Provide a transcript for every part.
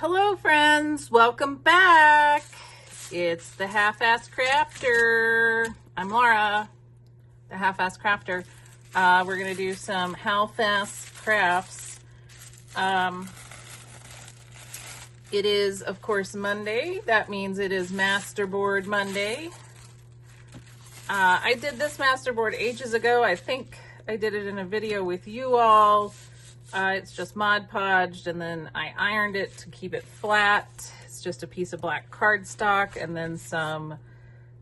Hello friends, welcome back. It's the Half-Ass Crafter. I'm Laura, the Half-Ass Crafter. We're going to do some half-ass crafts. It is, of course, Monday. That means it is Masterboard Monday. I did this masterboard ages ago. I think I did it in a video with you all. It's just Mod Podged, and then I ironed it to keep it flat. It's just a piece of black cardstock and then some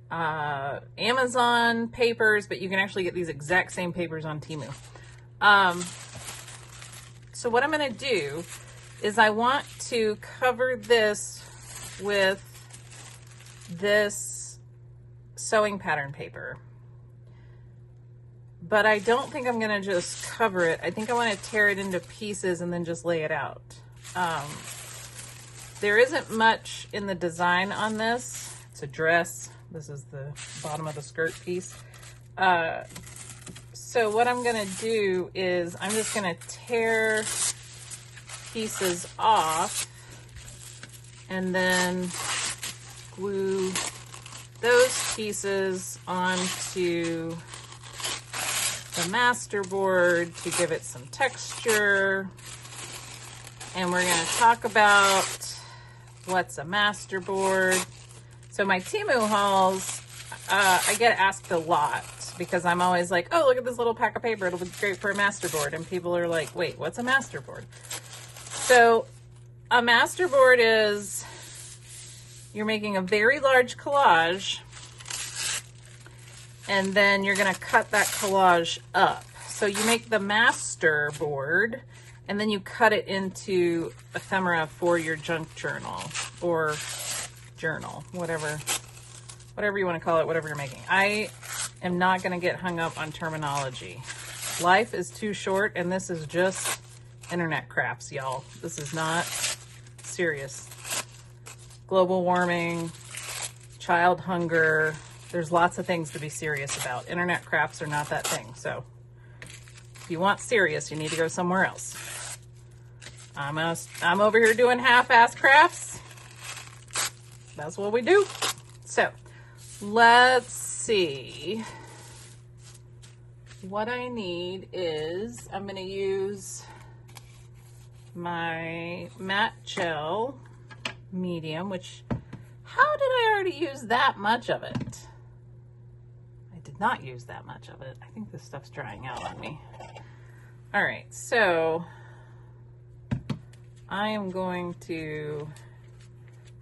Amazon papers, but you can actually get these exact same papers on Temu. So what I'm going to do is I want to cover this with this sewing pattern paper. But I don't think I'm going to just cover it. I think I want to tear it into pieces and then just lay it out. There isn't much in the design on this. It's a dress. This is the bottom of the skirt piece. So what I'm going to do is I'm just going to tear pieces off and then glue those pieces onto the masterboard to give it some texture. And we're going to talk about what's a masterboard. So my Temu hauls, I get asked a lot because I'm always like, oh, look at this little pack of paper. It'll be great for a masterboard. And people are like, wait, what's a masterboard? So a masterboard is you're making a very large collage, and then you're going to cut that collage up. So you make the masterboard, and then you cut it into ephemera for your junk journal or journal, whatever you want to call it, whatever you're making. I am not going to get hung up on terminology. Life is too short, and this is just internet crafts, y'all. This is not serious. Global warming, child hunger. There's lots of things to be serious about. Internet crafts are not that thing. So if you want serious, you need to go somewhere else. I'm over here doing half-ass crafts. That's what we do. So let's see. What I need is I'm going to use my matte gel medium, which, how did I already use that much of it? I did not use that much of it. I think this stuff's drying out on me. All right, so I am going to,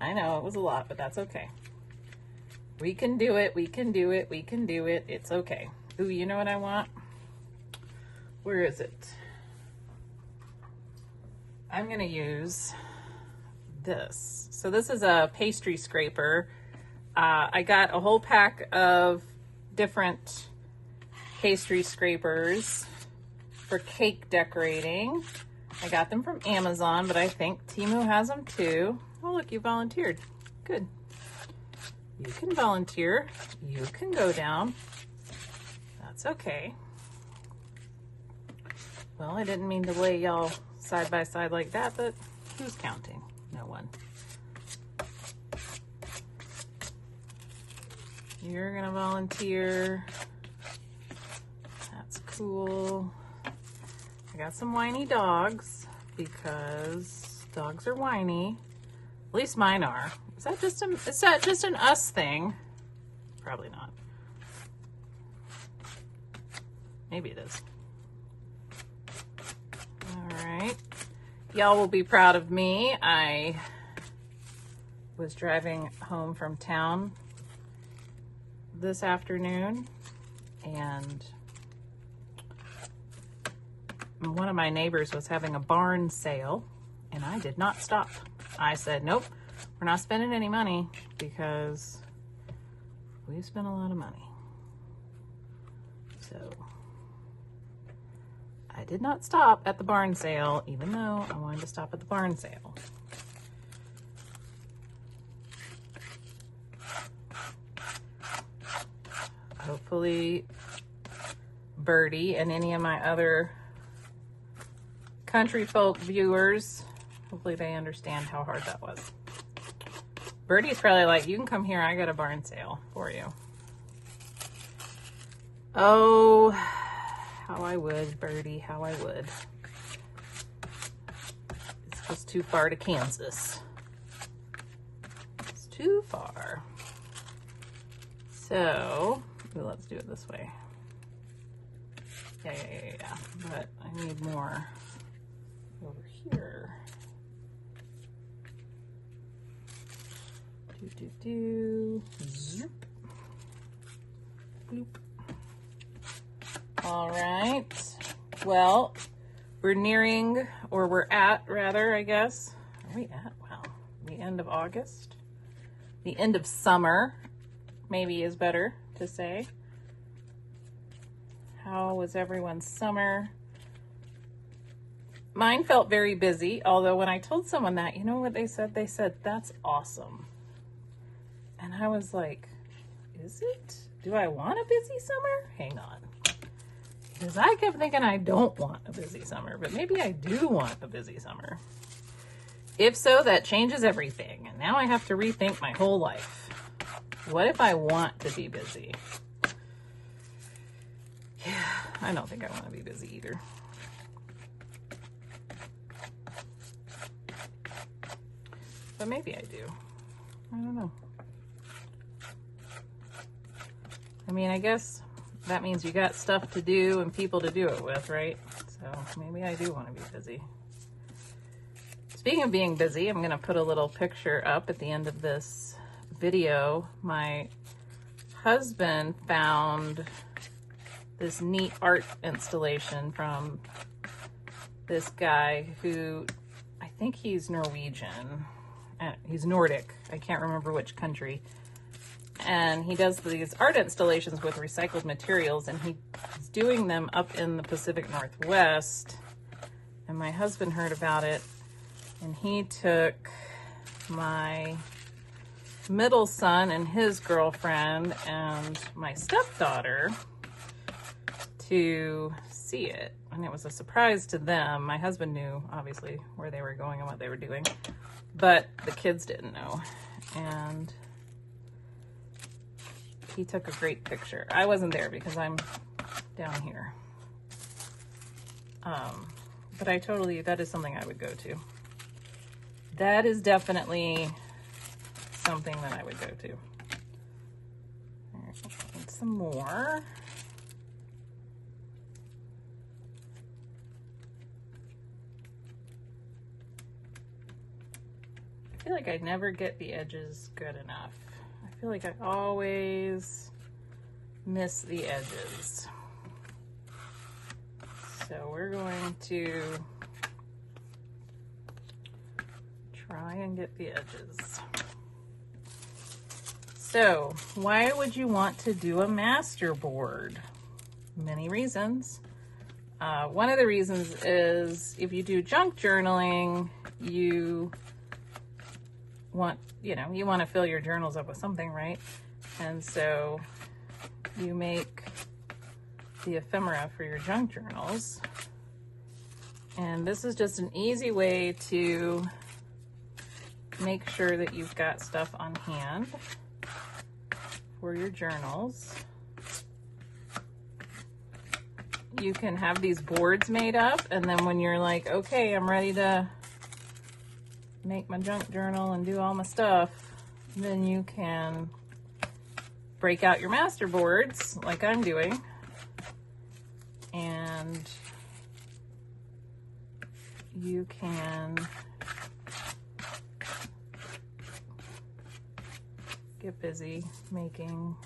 I know it was a lot, but that's okay. We can do it, we can do it, we can do it. It's okay. Ooh, you know what I want? Where is it? I'm gonna use this. So this is a pastry scraper. I got a whole pack of different pastry scrapers for cake decorating. I got them from Amazon, but I think Temu has them too. Oh, look, you volunteered. Good. You can volunteer. You can go down. That's okay. Well, I didn't mean to lay y'all side by side like that, but who's counting? No one. You're gonna volunteer. That's cool. I got some whiny dogs because dogs are whiny. At least mine are. Is that just an us thing? Probably not. Maybe it is. All right. Y'all will be proud of me. I was driving home from town this afternoon, and one of my neighbors was having a barn sale, and I did not stop. I said, nope, we're not spending any money because we spent a lot of money. So I did not stop at the barn sale, even though I wanted to stop at the barn sale. Hopefully Birdie and any of my other country folk viewers Hopefully they understand how hard that was. Birdie's probably like, you can come here, I got a barn sale for you. Oh, how I would, Birdie, how I would. It's just too far to Kansas. It's too far. So, let's do it this way. Yeah. But I need more over here. Zoop. Boop. All right. Well, we're nearing, or we're at, rather, I guess. Are we at? Wow. The end of August. The end of summer, maybe is better to say. How was everyone's summer? Mine felt very busy, although when I told someone that, you know what they said? They said, that's awesome. And I was like, is it? Do I want a busy summer? Hang on. Because I kept thinking I don't want a busy summer, but maybe I do want a busy summer. If so, that changes everything. And now I have to rethink my whole life. What if I want to be busy? Yeah, I don't think I want to be busy either. But maybe I do. I don't know. I mean, I guess that means you got stuff to do and people to do it with, right? So maybe I do want to be busy. Speaking of being busy, I'm going to put a little picture up at the end of this video. My husband found this neat art installation from this guy who, I think he's Norwegian. He's Nordic. I can't remember which country. And he does these art installations with recycled materials, and he's doing them up in the Pacific Northwest. And my husband heard about it, and he took my middle son and his girlfriend and my stepdaughter to see it. And it was a surprise to them. My husband knew, obviously, where they were going and what they were doing, but the kids didn't know. And he took a great picture. I wasn't there because I'm down here. But that is something I would go to. That is definitely something that I would go to. All right, need some more. I feel like I never get the edges good enough. I feel like I always miss the edges. So we're going to try and get the edges. So why would you want to do a masterboard? Many reasons. One of the reasons is if you do junk journaling, you want to fill your journals up with something, right? And so you make the ephemera for your junk journals. And this is just an easy way to make sure that you've got stuff on hand for your journals. You can have these boards made up, and then when you're like, okay, I'm ready to make my junk journal and do all my stuff, then you can break out your masterboards like I'm doing, and you can get busy making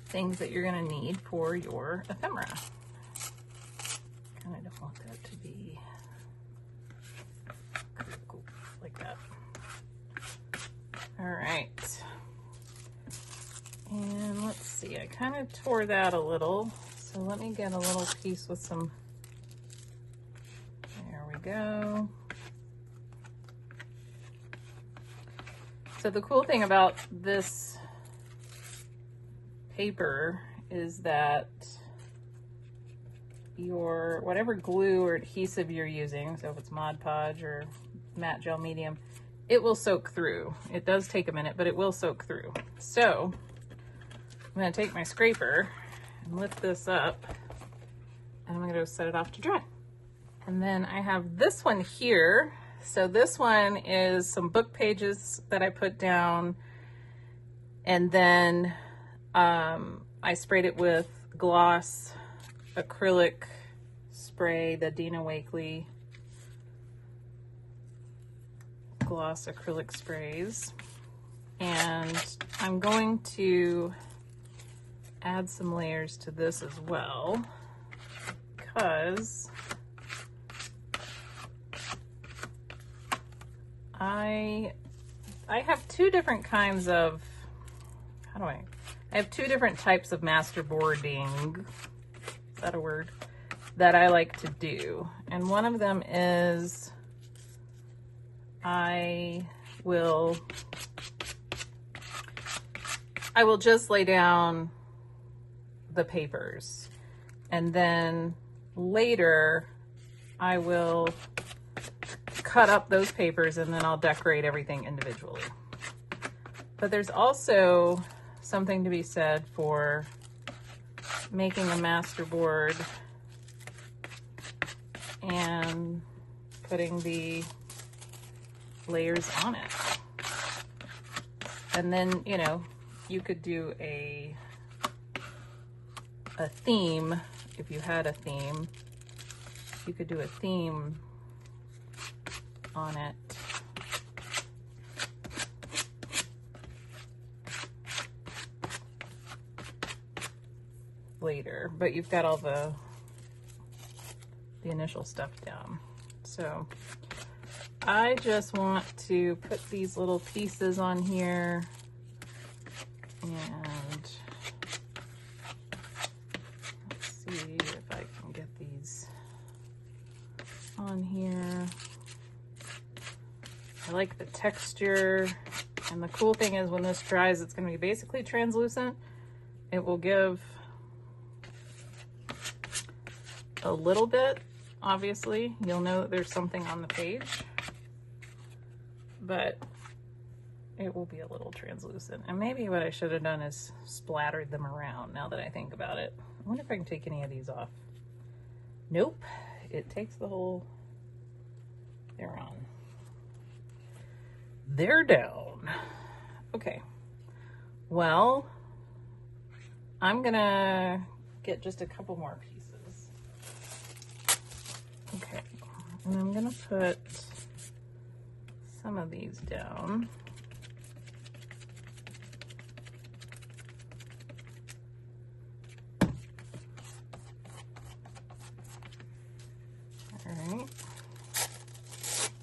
things that you're going to need for your ephemera. Kind of don't want that to be like that. All right. And let's see, I kind of tore that a little. So let me get a little piece with some, there we go. So the cool thing about this paper is that your whatever glue or adhesive you're using, so if it's Mod Podge or matte gel medium, it will soak through. It does take a minute, but it will soak through. So I'm going to take my scraper and lift this up, and I'm going to go set it off to dry. And then I have this one here. So this one is some book pages that I put down, and then I sprayed it with gloss acrylic spray, the Dina Wakley gloss acrylic sprays. And I'm going to add some layers to this as well, because I have two different kinds of, I have two different types of masterboarding, is that a word, that I like to do. And one of them is I will just lay down the papers, and then later I will cut up those papers, and then I'll decorate everything individually. But there's also something to be said for making a masterboard and putting the layers on it. And then, you know, you could do a theme. If you had a theme, you could do a theme on it. Later, but you've got all the initial stuff down. So I just want to put these little pieces on here, and let's see if I can get these on here. I like the texture, and the cool thing is when this dries, it's going to be basically translucent. It will give a little bit, obviously. You'll know that there's something on the page, but it will be a little translucent. And maybe what I should have done is splattered them around, now that I think about it. I wonder if I can take any of these off. Nope, it takes the whole, they're on. They're down. Okay, well, I'm gonna get just a couple more pieces. Okay, and I'm gonna put some of these down. All right,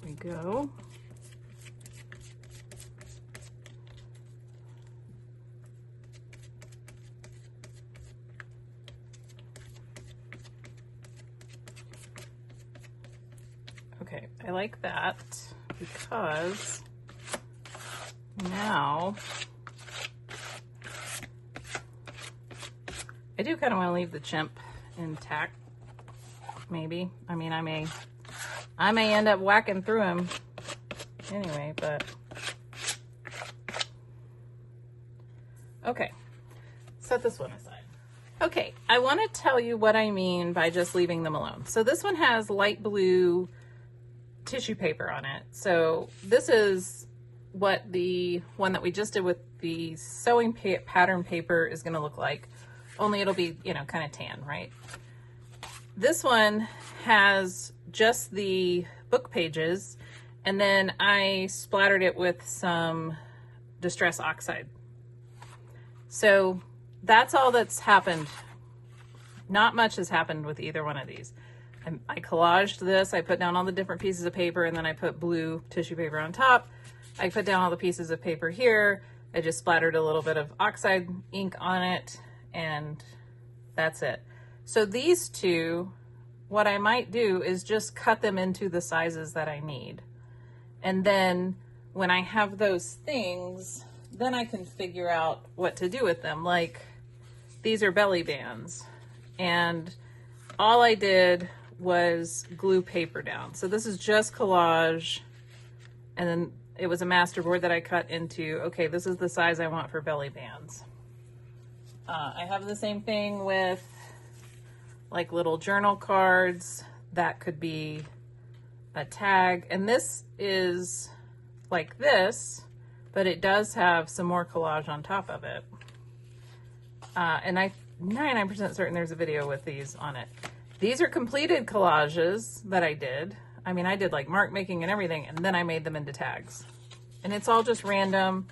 here we go. Okay, I like that because now I do kind of want to leave the chimp intact, maybe. I mean, I may end up whacking through him anyway, but okay, set this one aside. Okay, I want to tell you what I mean by just leaving them alone. So this one has light blue tissue paper on it. So this is what the one that we just did with the sewing pattern paper is going to look like, only it'll be, you know, kind of tan, right? This one has just the book pages, and then I splattered it with some Distress Oxide. So that's all that's happened. Not much has happened with either one of these. I collaged this, I put down all the different pieces of paper, and then I put blue tissue paper on top. I put down all the pieces of paper here. I just splattered a little bit of oxide ink on it, and that's it. So these two, what I might do is just cut them into the sizes that I need. And then when I have those things, then I can figure out what to do with them. Like, these are belly bands, and all I did was glue paper down. So this is just collage, and then it was a masterboard that I cut into, okay, this is the size I want for belly bands. I have the same thing with like little journal cards. That could be a tag, and this is like this, but it does have some more collage on top of it. And I'm 99% certain there's a video with these on it. These are completed collages that I did. I mean, I did like mark making and everything, and then I made them into tags. And it's all just random.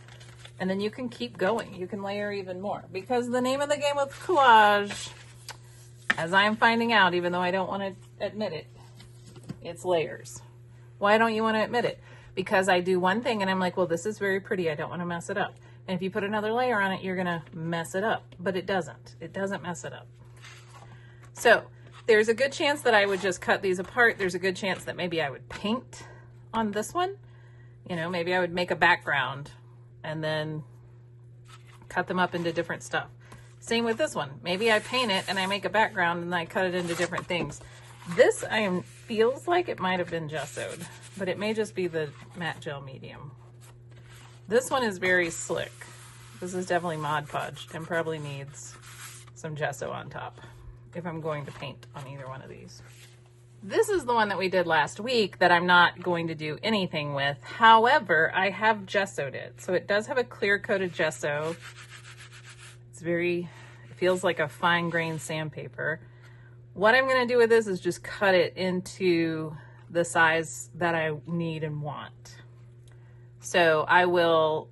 And then you can keep going. You can layer even more. Because the name of the game with collage, as I'm finding out, even though I don't want to admit it, it's layers. Why don't you want to admit it? Because I do one thing and I'm like, well, this is very pretty. I don't want to mess it up. And if you put another layer on it, you're going to mess it up. But it doesn't. It doesn't mess it up. So there's a good chance that I would just cut these apart. There's a good chance that maybe I would paint on this one. You know, maybe I would make a background and then cut them up into different stuff. Same with this one. Maybe I paint it and I make a background and I cut it into different things. This feels like it might have been gessoed, but it may just be the matte gel medium. This one is very slick. This is definitely Mod Podge and probably needs some gesso on top if I'm going to paint on either one of these. This is the one that we did last week that I'm not going to do anything with. However, I have gessoed it. So it does have a clear coated gesso. It feels like a fine grained sandpaper. What I'm going to do with this is just cut it into the size that I need and want. So I will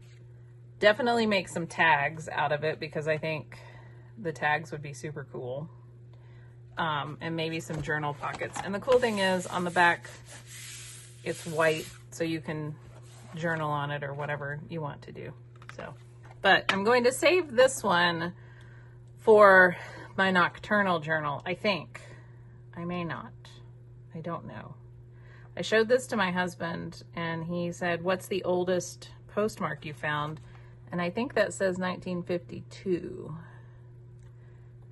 definitely make some tags out of it because I think the tags would be super cool. And maybe some journal pockets. And the cool thing is on the back, it's white, so you can journal on it or whatever you want to do. So, but I'm going to save this one for my nocturnal journal, I think. I may not. I don't know. I showed this to my husband and he said, what's the oldest postmark you found? And I think that says 1952.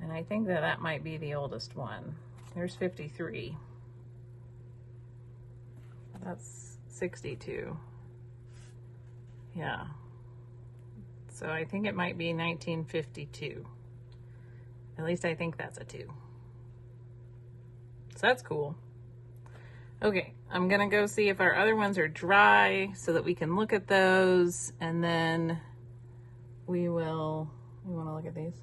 And I think that might be the oldest one. There's 53. That's 62. Yeah. So I think it might be 1952. At least I think that's a 2. So that's cool. Okay, I'm gonna go see if our other ones are dry so that we can look at those, and then we wanna look at these?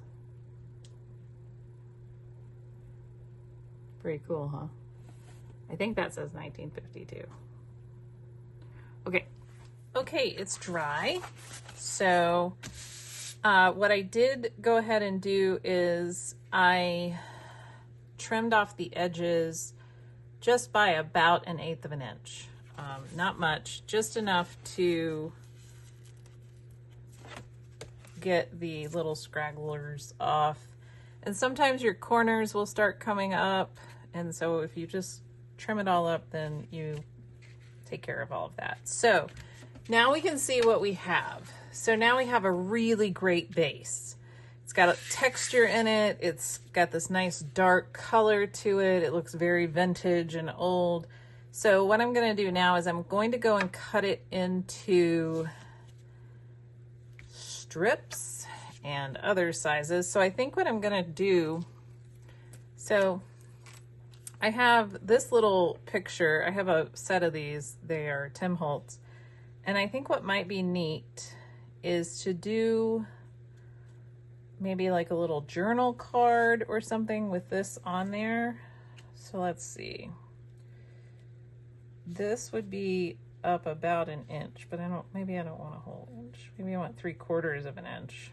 Pretty cool, huh? I think that says 1952. Okay, it's dry. So what I did go ahead and do is I trimmed off the edges just by about 1/8 of an inch. Not much, just enough to get the little scragglers off. And sometimes your corners will start coming up. And so if you just trim it all up, then you take care of all of that. So now we can see what we have. So now we have a really great base. It's got a texture in it. It's got this nice dark color to it. It looks very vintage and old. So what I'm going to do now is I'm going to go and cut it into strips and other sizes. So I think what I'm going to do, so I have this little picture. I have a set of these. They are Tim Holtz. And I think what might be neat is to do maybe like a little journal card or something with this on there. So let's see. This would be up about 1 inch, but maybe I don't want a whole inch. Maybe I want 3/4 of an inch.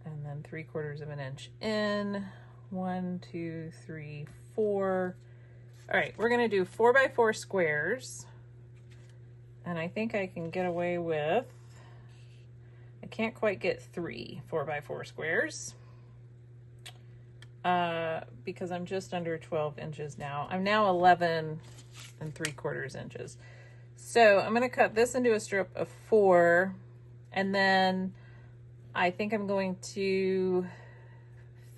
And then 3/4 of an inch in. 1, 2, 3, 4. All right, we're gonna do 4x4 squares. And I think I can get away with, I can't quite get 3 4x4 squares because I'm just under 12 inches now. I'm now 11 3/4 inches. So I'm gonna cut this into a strip of 4, and then I think I'm going to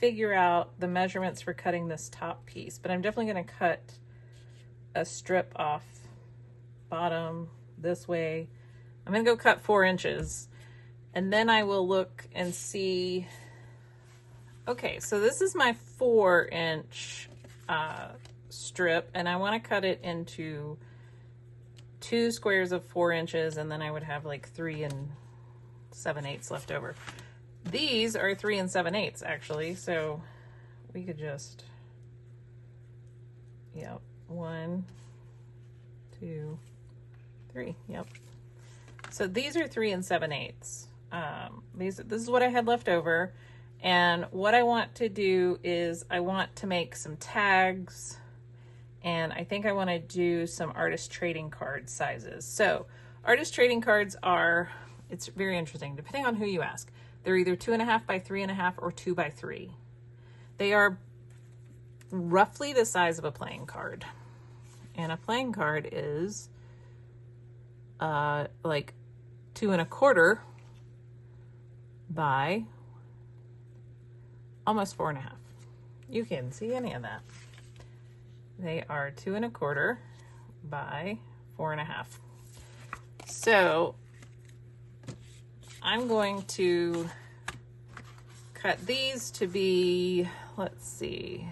figure out the measurements for cutting this top piece, but I'm definitely going to cut a strip off bottom this way. I'm going to go cut 4 inches, and then I will look and see. Okay, so this is my 4-inch strip, and I want to cut it into 2 squares of 4 inches, and then I would have like 3 7/8 left over. These are 3 7/8 actually, so we could just, yep, 1, 2, 3, yep. So these are 3 7/8. This is what I had left over, and what I want to do is I want to make some tags, and I think I want to do some artist trading card sizes. So artist trading cards are, it's very interesting depending on who you ask. They're either 2.5 by 3.5 or 2 by 3. They are roughly the size of a playing card, and a playing card is like 2 1/4 by almost 4.5. You can see any of that. They are 2 1/4 by 4.5. So I'm going to cut these to be, let's see,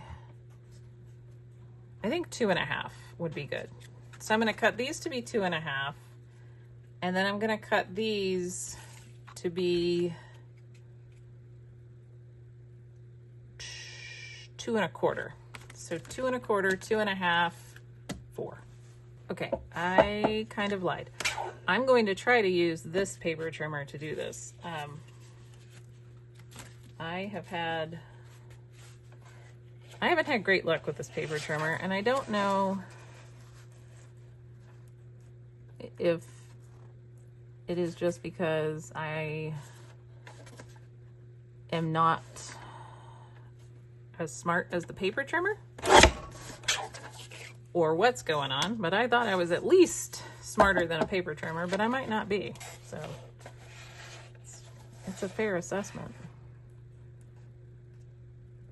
I think 2.5 would be good. So I'm going to cut these to be 2.5, and then I'm going to cut these to be 2 1/4. So 2 1/4, 2.5, 4. Okay, I kind of lied. I'm going to try to use this paper trimmer to do this. I haven't had great luck with this paper trimmer, and I don't know if it is just because I am not as smart as the paper trimmer, or what's going on, but I thought I was at least smarter than a paper trimmer, but I might not be. So it's a fair assessment.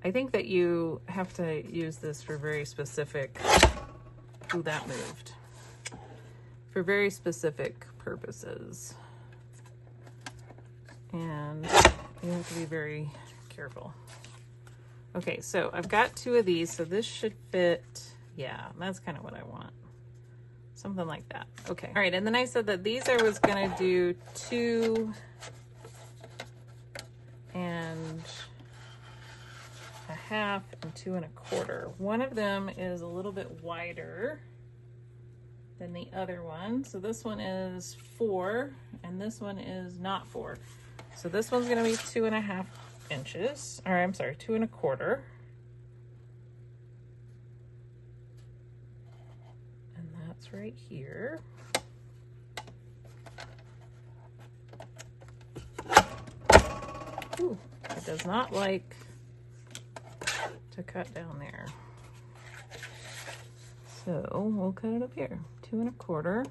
I think that you have to use this for very specific, ooh, that moved, for very specific purposes. And you have to be very careful. Okay, so I've got 2 of these, so this should fit. Yeah, that's kind of what I want. Something like that. Okay. All right, and then I said that these I was going to do 2 1/2 and 2 1/4. One of them is a little bit wider than the other one. So this one is 4, and this one is not 4. So this one's going to be 2.5 inches, or I'm sorry, 2 1/4. And that's right here. Ooh, it does not like to cut down there. So we'll cut it up here. 2 1/4.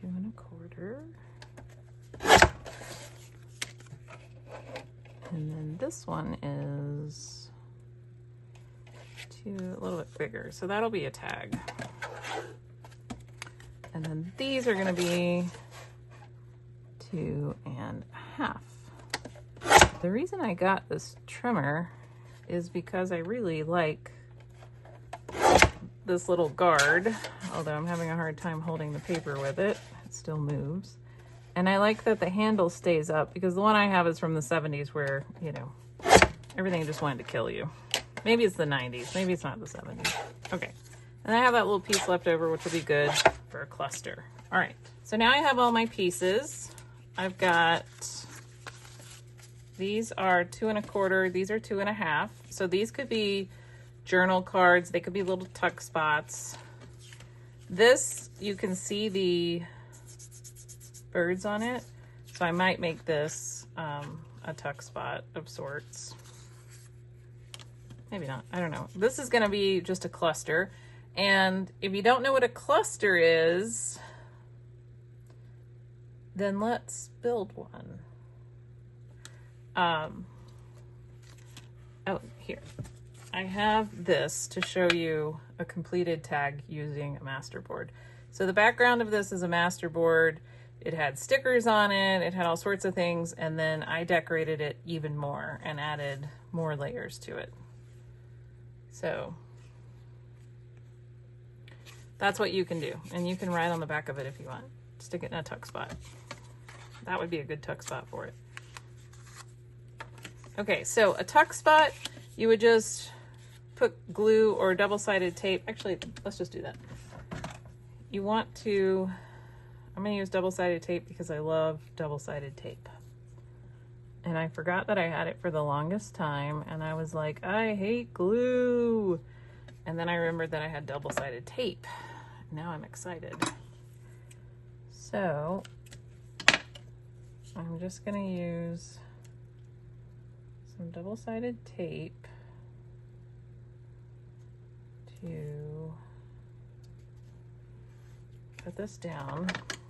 2 1/4. And then this one is a little bit bigger, so that'll be a tag. And then these are going to be 2 1/2. The reason I got this trimmer is because I really like this little guard, although I'm having a hard time holding the paper with it. It still moves. And I like that the handle stays up, because the one I have is from the 70s where, you know, everything just wanted to kill you. Maybe it's the 90s. Maybe it's not the 70s. Okay. And I have that little piece left over, which will be good for a cluster. All right. So now I have all my pieces. I've got, these are 2 1/4. These are 2 1/2. So these could be journal cards. They could be little tuck spots. This, you can see the birds on it, so I might make this a tuck spot of sorts. Maybe not, I don't know. This is going to be just a cluster, and if you don't know what a cluster is, then let's build one. here, I have this to show you a completed tag using a masterboard. So the background of this is a masterboard. It had stickers on it, it had all sorts of things, and then I decorated it even more and added more layers to it. So that's what you can do. And you can write on the back of it if you want. Stick it in a tuck spot. That would be a good tuck spot for it. Okay, so a tuck spot, you would just put glue or double-sided tape. Actually, let's just do that. You want to, I'm going to use double-sided tape because I love double-sided tape. And I forgot that I had it for the longest time, and I was like, I hate glue. And then I remembered that I had double-sided tape. Now I'm excited. So I'm just going to use some double-sided tape to put this down.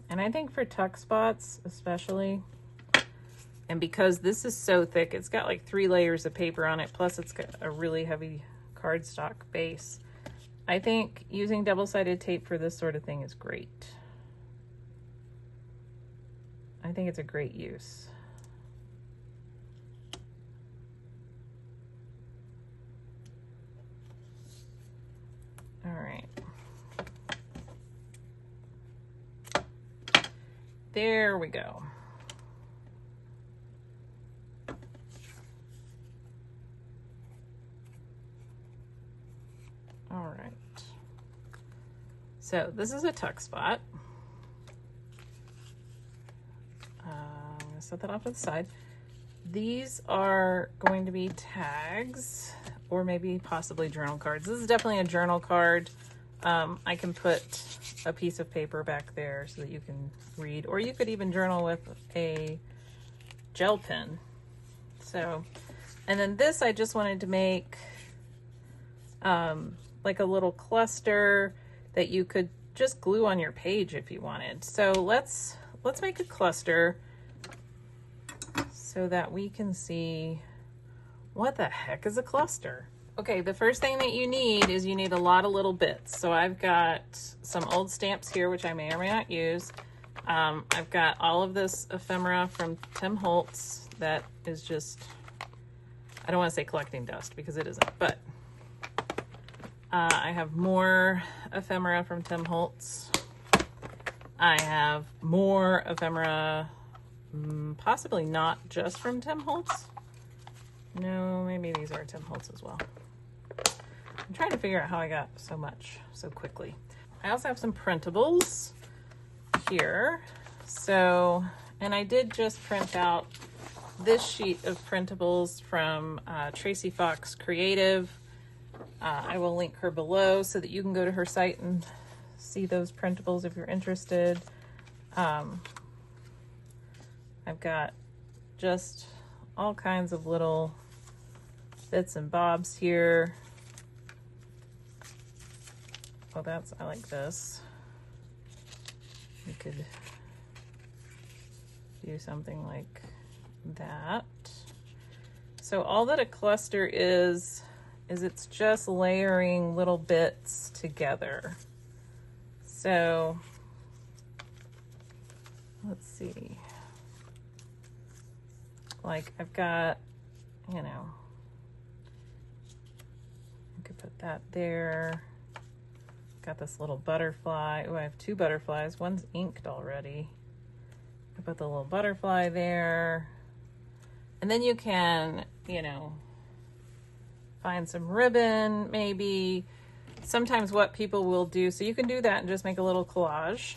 And I think for tuck spots especially, and because this is so thick, it's got like 3 layers of paper on it, plus it's got a really heavy cardstock base. I think using double-sided tape for this sort of thing is great. I think it's a great use. All right. There we go. All right. So this is a tuck spot. I'm going to set that off to the side. These are going to be tags or maybe possibly journal cards. This is definitely a journal card. I can put a piece of paper back there so that you can read, or you could even journal with a gel pen. So, and then this I just wanted to make like a little cluster that you could just glue on your page if you wanted. So let's make a cluster so that we can see what the heck is a cluster. Okay, the first thing that you need is you need a lot of little bits. So I've got some old stamps here, which I may or may not use. I've got all of this ephemera from Temu Haul that is just, I don't want to say collecting dust because it isn't, but I have more ephemera from Temu Haul. I have more ephemera, possibly not just from Temu Haul. No, maybe these are Temu Haul as well. I'm trying to figure out how I got so much so quickly. I also have some printables here. So, and I did just print out this sheet of printables from Tracy Fox Creative. I will link her below so that you can go to her site and see those printables if you're interested. I've got just all kinds of little bits and bobs here. Oh, I like this. You could do something like that. So all that a cluster is it's just layering little bits together. So let's see. Like I've got, you know, I could put that there. Got this little butterfly. Oh, I have 2 butterflies. One's inked already. I put the little butterfly there. And then you can, you know, find some ribbon maybe. Sometimes what people will do, so you can do that and just make a little collage.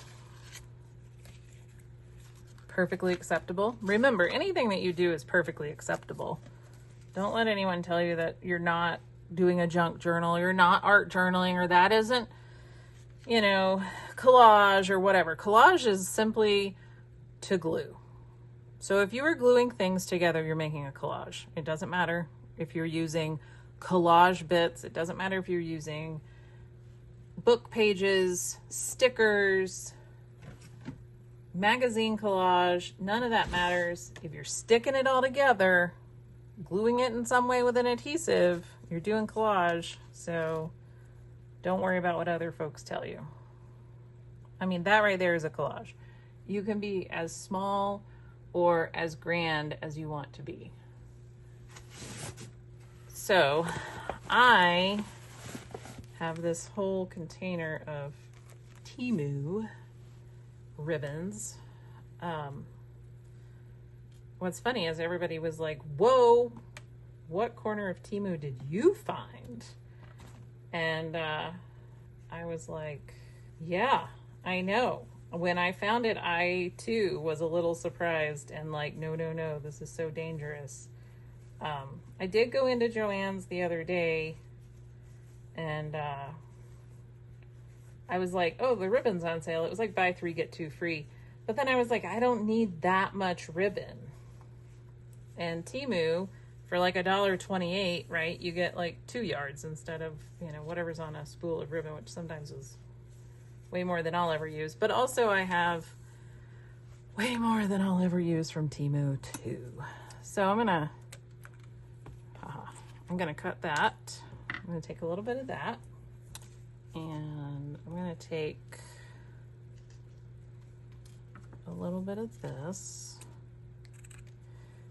Perfectly acceptable. Remember, anything that you do is perfectly acceptable. Don't let anyone tell you that you're not doing a junk journal, you're not art journaling, or that isn't, you know, collage or whatever. Collage is simply to glue. So if you are gluing things together, you're making a collage. It doesn't matter if you're using collage bits. It doesn't matter if you're using book pages, stickers, magazine collage. None of that matters. If you're sticking it all together, gluing it in some way with an adhesive. You're doing collage, so don't worry about what other folks tell you. I mean, that right there is a collage. You can be as small or as grand as you want to be. So I have this whole container of Temu ribbons. What's funny is everybody was like, whoa, what corner of Temu did you find? And I was like, yeah, I know. When I found it, I too was a little surprised and like, no, this is so dangerous. I did go into Joann's the other day and I was like, oh, the ribbon's on sale. It was like buy 3, get 2 free. But then I was like, I don't need that much ribbon. And Temu, for like $1.28, right, you get like 2 yards instead of, you know, whatever's on a spool of ribbon, which sometimes is way more than I'll ever use. But also I have way more than I'll ever use from Temu too. So I'm gonna cut that. I'm gonna take a little bit of that, and I'm gonna take a little bit of this.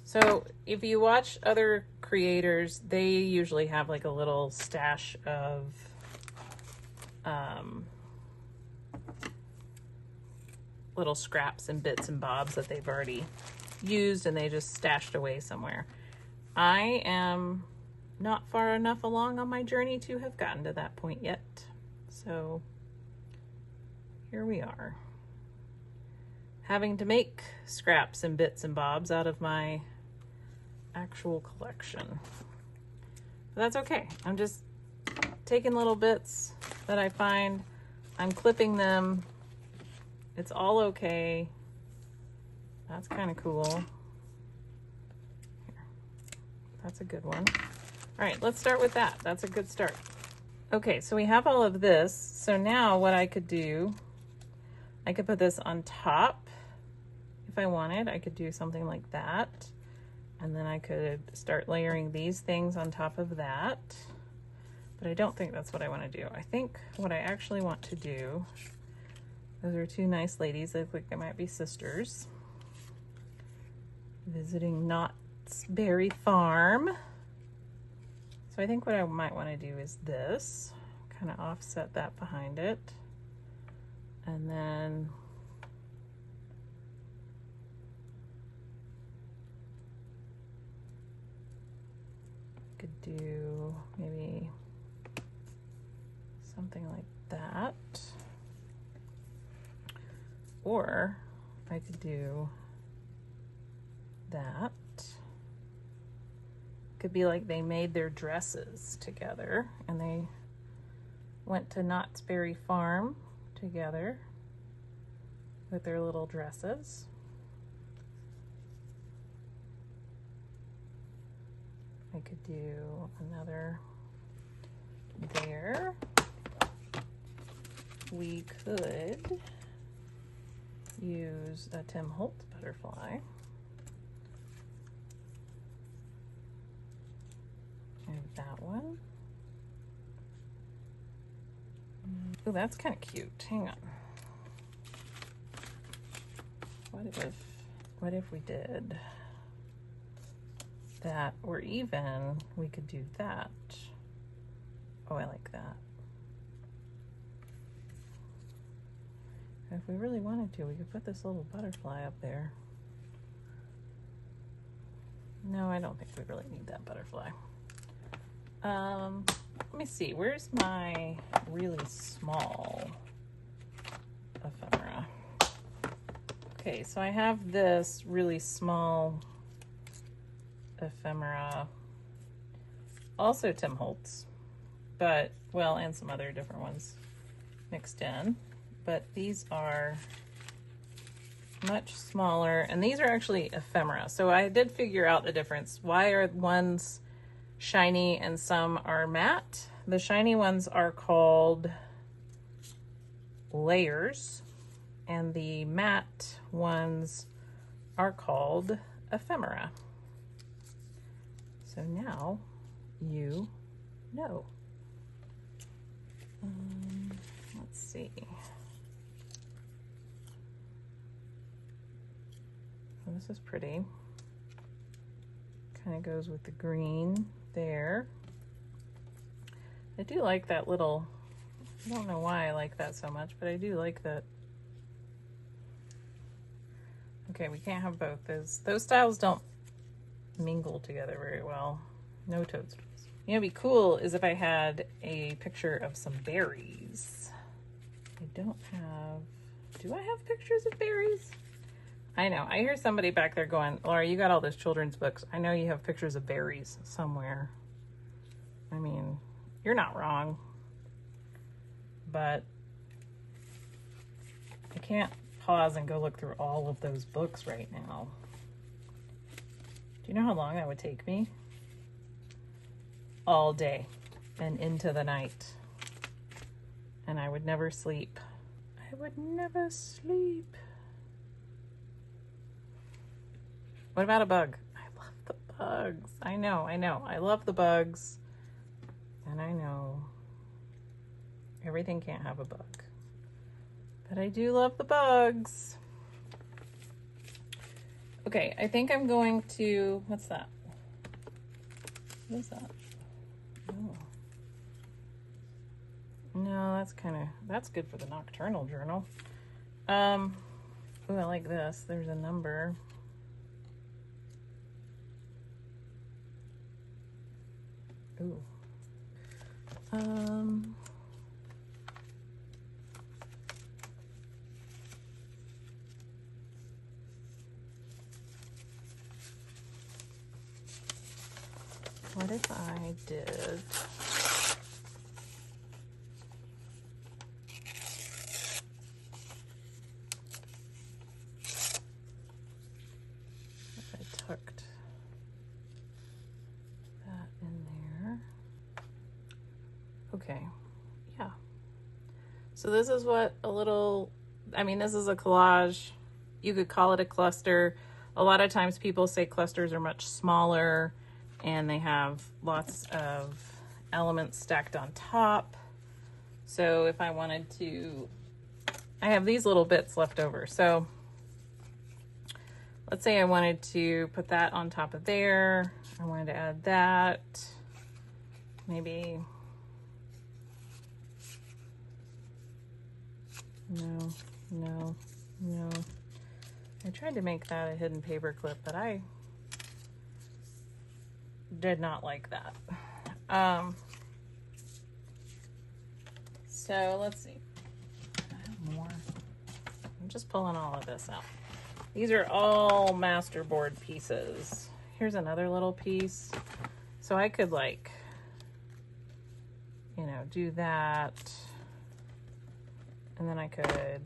So if you watch other creators, they usually have like a little stash of little scraps and bits and bobs that they've already used and they just stashed away somewhere. I am not far enough along on my journey to have gotten to that point yet. So here we are, having to make scraps and bits and bobs out of my actual collection. But that's okay. I'm just taking little bits that I find. I'm clipping them. It's all okay. That's kind of cool. Here. That's a good one. All right, let's start with that. That's a good start. Okay, so we have all of this. So now what I could do, I could put this on top if I wanted. I could do something like that. And then I could start layering these things on top of that. But I don't think that's what I want to do. I think what I actually want to do, those are 2 nice ladies. They look like they might be sisters visiting Knott's Berry Farm. So I think what I might want to do is this, kind of offset that behind it. And then could do maybe something like that. Or I could do that. Could be like they made their dresses together and they went to Knott's Berry Farm together with their little dresses. I could do another there. We could use a Temu Haul butterfly. And that one. Oh, that's kind of cute. Hang on. What if we did that, or even we could do that. Oh, I like that. If we really wanted to, we could put this little butterfly up there. No, I don't think we really need that butterfly. Let me see, where's my really small ephemera? Okay, so I have this really small ephemera, also Temu Haul's, but, well, and some other different ones mixed in, but these are much smaller, and these are actually ephemera. So I did figure out the difference. Why are ones shiny and some are matte? The shiny ones are called layers, and the matte ones are called ephemera. So now you know. Let's see. Oh, this is pretty. Kind of goes with the green there. I do like that little, I don't know why I like that so much, but I do like that. Okay, we can't have both. Those styles don't mingle together very well. No toadstools. You know, what'd be cool is if I had a picture of some berries. I don't have, do I have pictures of berries? I know, I hear somebody back there going, Laura, you got all those children's books. I know you have pictures of berries somewhere. I mean, you're not wrong, but I can't pause and go look through all of those books right now. Do you know how long that would take me? All day and into the night. And I would never sleep. I would never sleep. What about a bug? I love the bugs. I know. I love the bugs. And I know everything can't have a bug. But I do love the bugs. Okay, I think I'm going to, what's that? What is that? Oh. No, that's good for the nocturnal journal. Oh, I like this. There's a number. Ooh. What if I did tucked that in there? Okay, yeah. So this is what a little, I mean, this is a collage. You could call it a cluster. A lot of times people say clusters are much smaller and they have lots of elements stacked on top. So if I wanted to, I have these little bits left over. So let's say I wanted to put that on top of there. I wanted to add that. Maybe, no. I tried to make that a hidden paper clip, but I did not like that. So let's see. I have more. I'm just pulling all of this out. These are all masterboard pieces. Here's another little piece. So I could, like, you know, do that. And then I could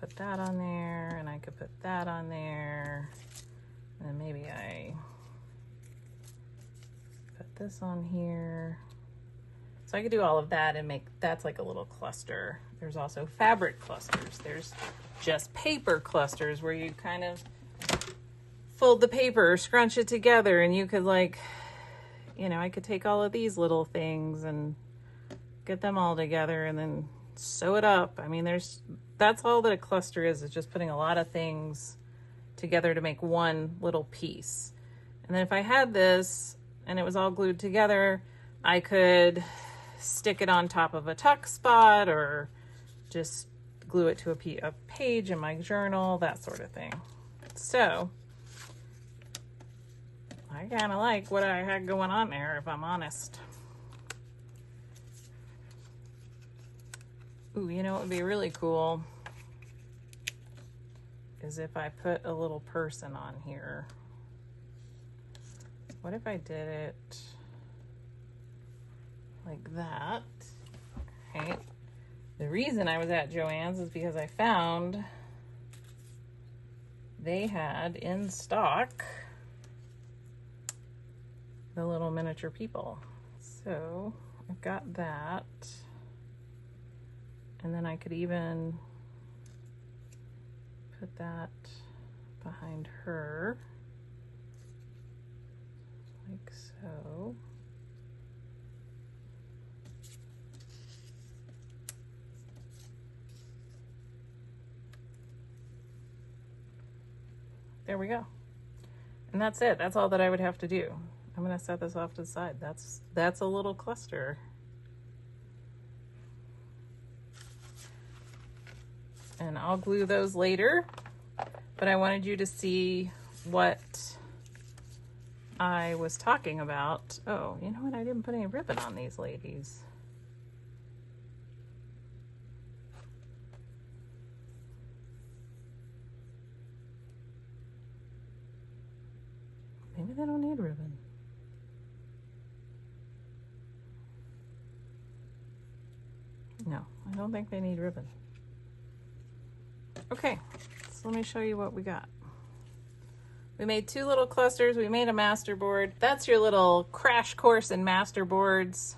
put that on there, and I could put that on there. And then maybe I put this on here. So I could do all of that and make, that's like a little cluster. There's also fabric clusters. There's just paper clusters where you kind of fold the paper, scrunch it together, and you could, like, you know, I could take all of these little things and get them all together and then sew it up. I mean, that's all that a cluster is just putting a lot of things together to make one little piece. And then if I had this and it was all glued together, I could stick it on top of a tuck spot or just glue it to a page in my journal, that sort of thing. So I kind of like what I had going on there, if I'm honest. Ooh, you know what would be really cool is if I put a little person on here. What if I did it like that? Okay. The reason I was at Joann's is because I found they had in stock the little miniature people. So I've got that. And then I could even put that behind her. So there we go. And that's it. That's all that I would have to do. I'm going to set this off to the side. That's a little cluster. And I'll glue those later, but I wanted you to see what I was talking about. Oh, you know what? I didn't put any ribbon on these ladies. Maybe they don't need ribbon. No, I don't think they need ribbon. Okay, so let me show you what we got. We made two little clusters. We made a masterboard. That's your little crash course in masterboards.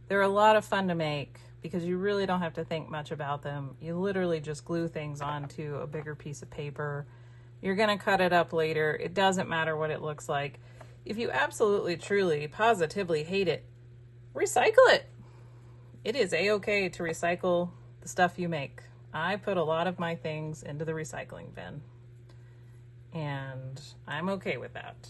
They're a lot of fun to make because you really don't have to think much about them. You literally just glue things onto a bigger piece of paper. You're gonna cut it up later. It doesn't matter what it looks like. If you absolutely, truly, positively hate it, recycle it. It is a-okay to recycle the stuff you make. I put a lot of my things into the recycling bin, and I'm okay with that.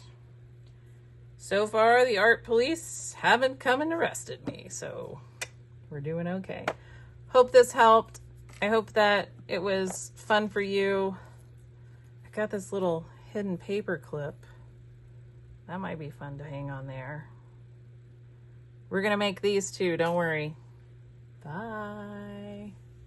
So far, the art police haven't come and arrested me, so we're doing okay. Hope this helped. I hope that it was fun for you. I got this little hidden paper clip. That might be fun to hang on there. We're gonna make these too, don't worry. Bye.